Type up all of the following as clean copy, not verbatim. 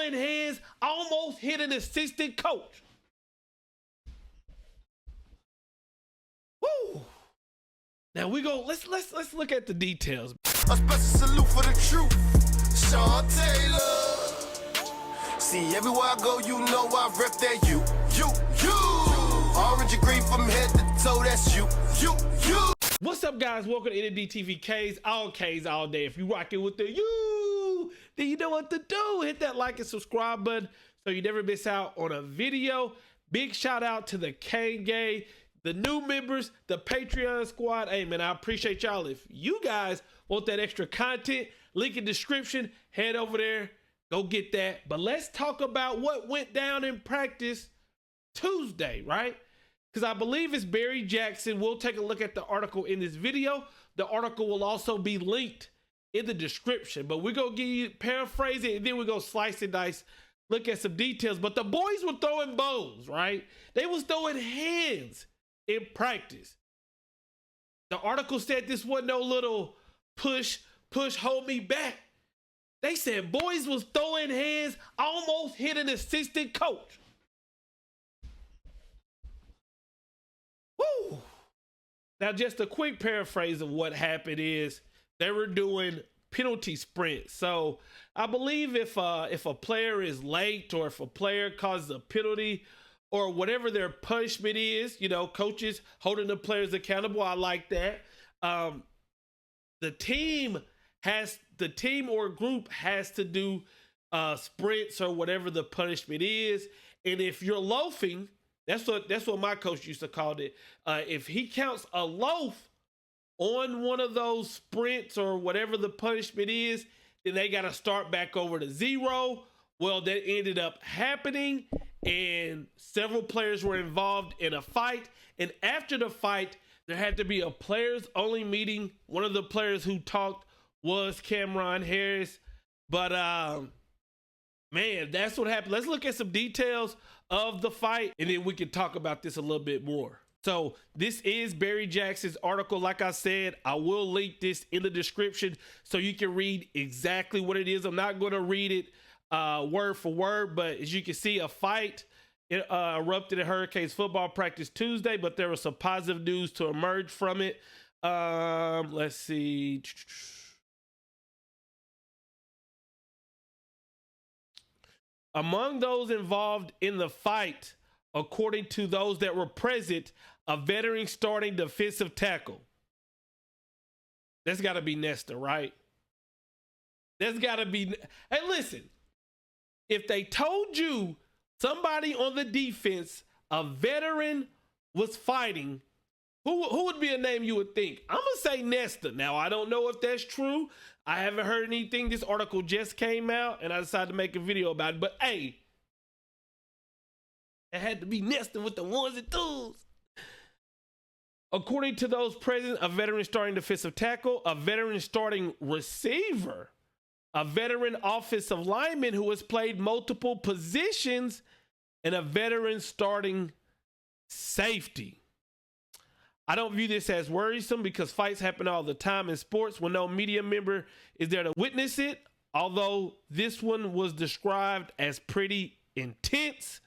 throwing hands, almost hit an assistant coach. Woo! Now we go. Let's look at the details. A special salute for the truth, Sean Taylor. See, everywhere I go, you know I rep that you. Orange and green from head to toe, that's you. What's up, guys? Welcome to NMDTV K's all day. If you rocking with the you, then you know what to do. Hit that like and subscribe button so you never miss out on a video. Big shout out to the K Gang, the new members, the Patreon squad. Hey man, I appreciate y'all. If you guys want that extra content, link in description, head over there, go get that. But let's talk about what went down in practice Tuesday, right? Because I believe it's Barry Jackson. We'll take a look at the article in this video. The article will also be linked in the description, but we're going to give you, paraphrase it, and then we're going to slice and dice, look at some details. But the boys were throwing bows, right? They was throwing hands in practice. The article said this wasn't no little push, hold me back. They said boys was throwing hands, almost hit an assistant coach. Woo! Now, just a quick paraphrase of what happened is they were doing penalty sprints. So I believe if a player is late or if a player causes a penalty or whatever their punishment is, you know, coaches holding the players accountable. I like that. The team or group has to do sprints or whatever the punishment is. And if you're loafing, that's what my coach used to call it. If he counts a loaf on one of those sprints or whatever the punishment is, then they got to start back over to zero. Well, that ended up happening, and several players were involved in a fight. And after the fight, there had to be a players-only meeting. One of the players who talked was Cameron Harris. But, man, that's what happened. Let's look at some details of the fight, and then we can talk about this a little bit more. So this is Barry Jackson's article. Like I said, I will link this in the description so you can read exactly what it is. I'm not going to read it word for word, but as you can see, a fight erupted at Hurricanes football practice Tuesday, but there was some positive news to emerge from it. Let's see. Among those involved in the fight, according to those that were present, a veteran starting defensive tackle. That's got to be Nesta, right? That's got to be. Hey, listen, if they told you somebody on the defense, a veteran, was fighting, who would be a name you would think? I'm going to say Nesta. Now, I don't know if that's true. I haven't heard anything. This article just came out, and I decided to make a video about it. But, hey, it had to be Nesta with the ones and twos. According to those present, a veteran starting defensive tackle, a veteran starting receiver, a veteran offensive lineman who has played multiple positions, and a veteran starting safety. I don't view this as worrisome because fights happen all the time in sports when no media member is there to witness it. Although this one was described as pretty intense,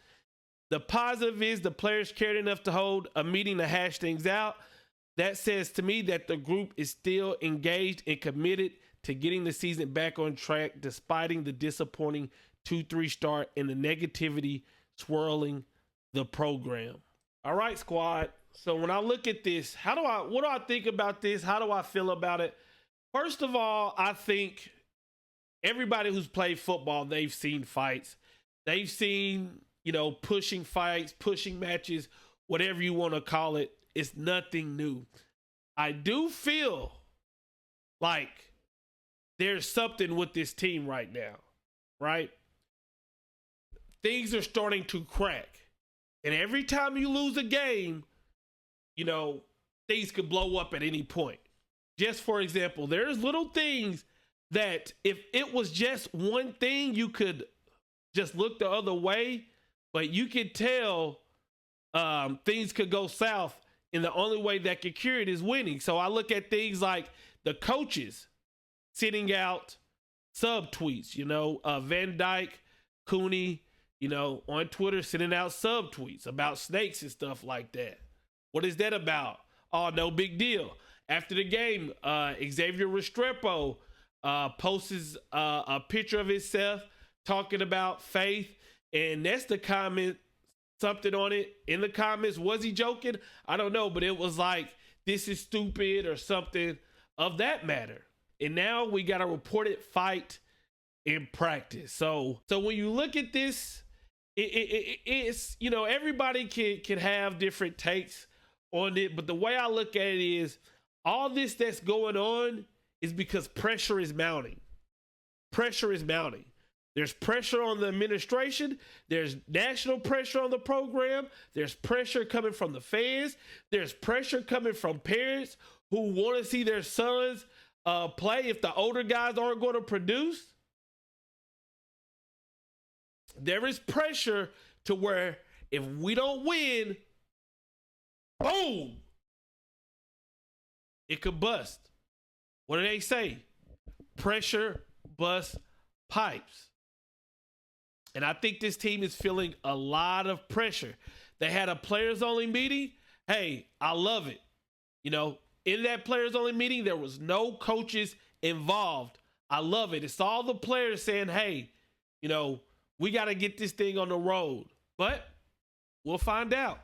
the positive is the players cared enough to hold a meeting to hash things out. That says to me that the group is still engaged and committed to getting the season back on track despite the disappointing 2-3 start and the negativity swirling the program. All right, squad. So when I look at this, what do I think about this? How do I feel about it? First of all, I think everybody who's played football, they've seen fights. They've seen, you know, pushing fights, pushing matches, whatever you want to call it. It's nothing new. I do feel like there's something with this team right now, right? Things are starting to crack. And every time you lose a game, you know, things could blow up at any point. Just for example, there's little things that if it was just one thing, you could just look the other way, but you could tell things could go south, and the only way that could cure it is winning. So I look at things like the coaches sending out sub tweets, you know, Van Dyke Cooney, on Twitter sending out subtweets about snakes and stuff like that. What is that about? Oh, no big deal. After the game, Xavier Restrepo posts a picture of himself talking about faith, and that's the comment, something on it in the comments. Was he joking? I don't know, but it was like, this is stupid or something of that matter. And now we got a reported fight in practice. So when you look at this, it's, everybody can have different takes on it, but the way I look at it is, all this that's going on is because pressure is mounting. Pressure is mounting. There's pressure on the administration. There's national pressure on the program. There's pressure coming from the fans. There's pressure coming from parents who want to see their sons play if the older guys aren't going to produce. There is pressure to where if we don't win, boom, it could bust. What do they say? Pressure busts pipes. And I think this team is feeling a lot of pressure. They had a players only meeting. Hey, I love it. In that players only meeting, there was no coaches involved. I love it. It's all the players saying, hey, we got to get this thing on the road. But we'll find out.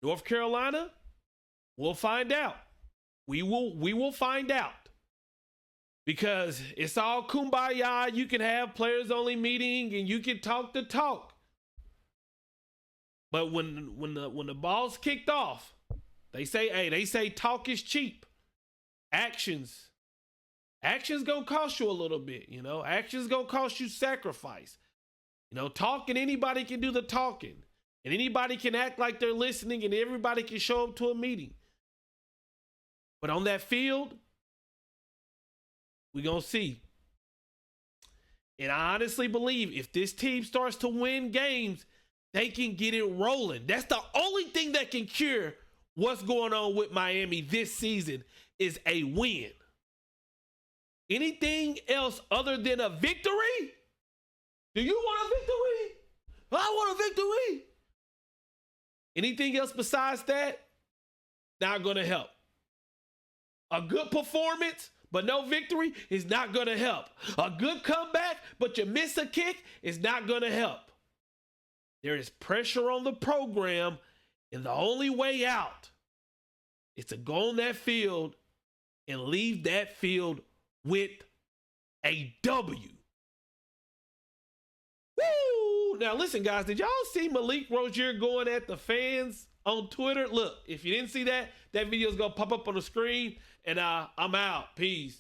North Carolina, we'll find out. We will find out. Because it's all kumbaya. You can have players only meeting and you can talk the talk. But when the ball's kicked off, they say talk is cheap. Actions gonna cost you a little bit, Actions gonna cost you sacrifice. Talking, anybody can do the talking. And anybody can act like they're listening, and everybody can show up to a meeting. But on that field, we're going to see. And I honestly believe if this team starts to win games, they can get it rolling. That's the only thing that can cure what's going on with Miami this season is a win. Anything else other than a victory? Do you want a victory? I want a victory. Anything else besides that, not going to help. A good performance, but no victory is not going to help. A good comeback, but you miss a kick is not going to help. There is pressure on the program, and the only way out is to go on that field and leave that field with a W. Woo! Now listen, guys, did y'all see Malik Rozier going at the fans on Twitter? Look, if you didn't see that, that video is going to pop up on the screen, and I'm out. Peace.